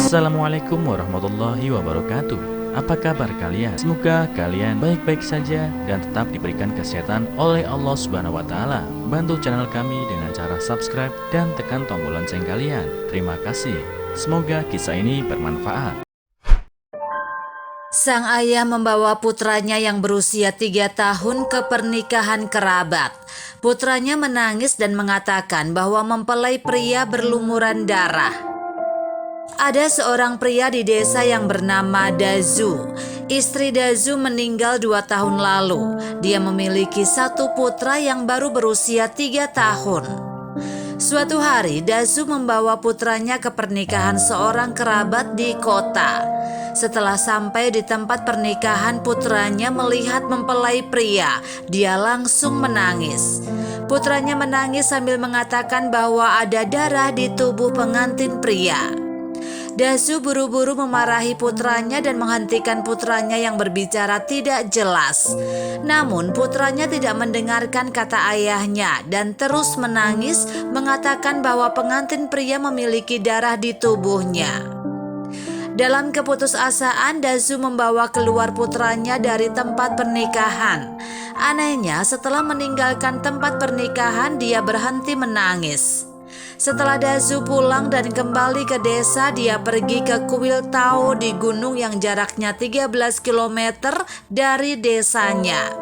Assalamualaikum warahmatullahi wabarakatuh. Apa kabar kalian? Semoga kalian baik-baik saja dan tetap diberikan kesehatan oleh Allah Subhanahu wa Ta'ala. Bantu channel kami dengan cara subscribe dan tekan tombol lonceng kalian. Terima kasih. Semoga kisah ini bermanfaat. Sang ayah membawa putranya yang berusia 3 tahun ke pernikahan kerabat. Putranya menangis dan mengatakan bahwa mempelai pria berlumuran darah. Ada seorang pria di desa yang bernama Dazu. Istri Dazu meninggal 2 tahun lalu. Dia memiliki 1 putra yang baru berusia 3 tahun. Suatu hari, Dazu membawa putranya ke pernikahan seorang kerabat di kota. Setelah sampai di tempat pernikahan, putranya melihat mempelai pria. Dia langsung menangis. Putranya menangis sambil mengatakan bahwa ada darah di tubuh pengantin pria. Dazu buru-buru memarahi putranya dan menghentikan putranya yang berbicara tidak jelas. Namun putranya tidak mendengarkan kata ayahnya dan terus menangis mengatakan bahwa pengantin pria memiliki darah di tubuhnya. Dalam keputusasaan, Dazu membawa keluar putranya dari tempat pernikahan. Anehnya, setelah meninggalkan tempat pernikahan, dia berhenti menangis. Setelah Dazu pulang dan kembali ke desa, dia pergi ke kuil Tao di gunung yang jaraknya 13 km dari desanya.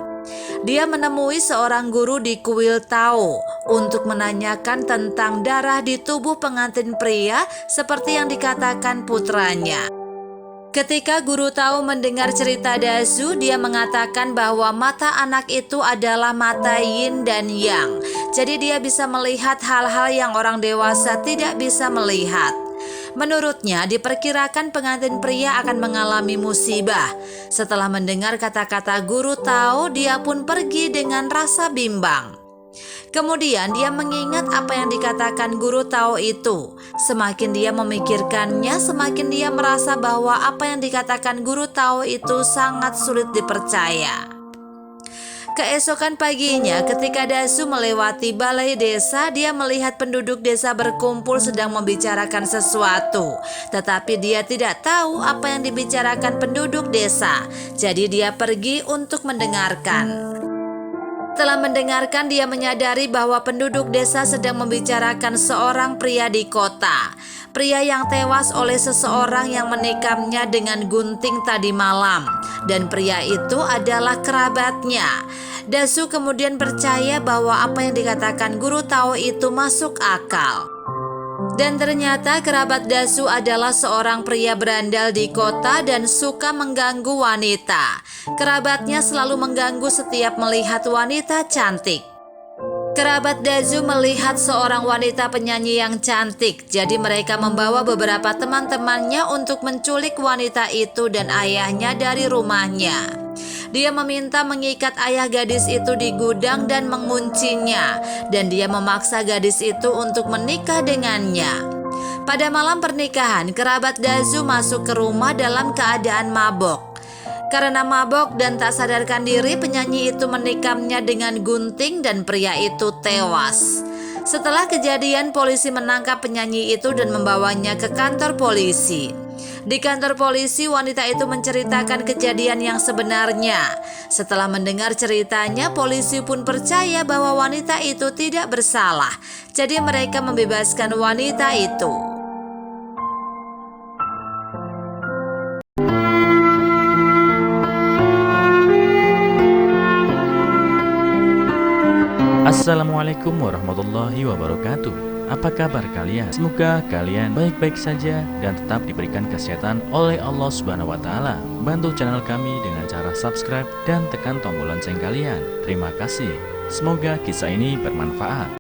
Dia menemui seorang guru di kuil Tao untuk menanyakan tentang darah di tubuh pengantin pria seperti yang dikatakan putranya. Ketika guru Tao mendengar cerita Dazu, dia mengatakan bahwa mata anak itu adalah mata yin dan yang. Jadi dia bisa melihat hal-hal yang orang dewasa tidak bisa melihat. Menurutnya, diperkirakan pengantin pria akan mengalami musibah. Setelah mendengar kata-kata guru Tao, dia pun pergi dengan rasa bimbang. Kemudian dia mengingat apa yang dikatakan guru Tao itu. Semakin dia memikirkannya, semakin dia merasa bahwa apa yang dikatakan guru Tao itu sangat sulit dipercaya. Keesokan paginya, ketika Dazu melewati balai desa, dia melihat penduduk desa berkumpul sedang membicarakan sesuatu. Tetapi dia tidak tahu apa yang dibicarakan penduduk desa. Jadi dia pergi untuk mendengarkan. Setelah mendengarkan, dia menyadari bahwa penduduk desa sedang membicarakan seorang pria di kota. Pria yang tewas oleh seseorang yang menikamnya dengan gunting tadi malam. Dan pria itu adalah kerabatnya. Dazu kemudian percaya bahwa apa yang dikatakan guru Tao itu masuk akal. Dan ternyata kerabat Dazu adalah seorang pria berandal di kota dan suka mengganggu wanita. Kerabatnya selalu mengganggu setiap melihat wanita cantik. Kerabat Dazu melihat seorang wanita penyanyi yang cantik, jadi mereka membawa beberapa teman-temannya untuk menculik wanita itu dan ayahnya dari rumahnya. Dia meminta mengikat ayah gadis itu di gudang dan menguncinya, dan dia memaksa gadis itu untuk menikah dengannya. Pada malam pernikahan, kerabat Dazu masuk ke rumah dalam keadaan mabok. Karena mabok dan tak sadarkan diri, penyanyi itu menikamnya dengan gunting dan pria itu tewas. Setelah kejadian, polisi menangkap penyanyi itu dan membawanya ke kantor polisi. Di kantor polisi, wanita itu menceritakan kejadian yang sebenarnya. Setelah mendengar ceritanya, polisi pun percaya bahwa wanita itu tidak bersalah. Jadi mereka membebaskan wanita itu. Assalamualaikum warahmatullahi wabarakatuh. Apa kabar kalian? Semoga kalian baik-baik saja dan tetap diberikan kesehatan oleh Allah Subhanahu wa Ta'ala. Bantu channel kami dengan cara subscribe dan tekan tombol lonceng kalian. Terima kasih. Semoga kisah ini bermanfaat.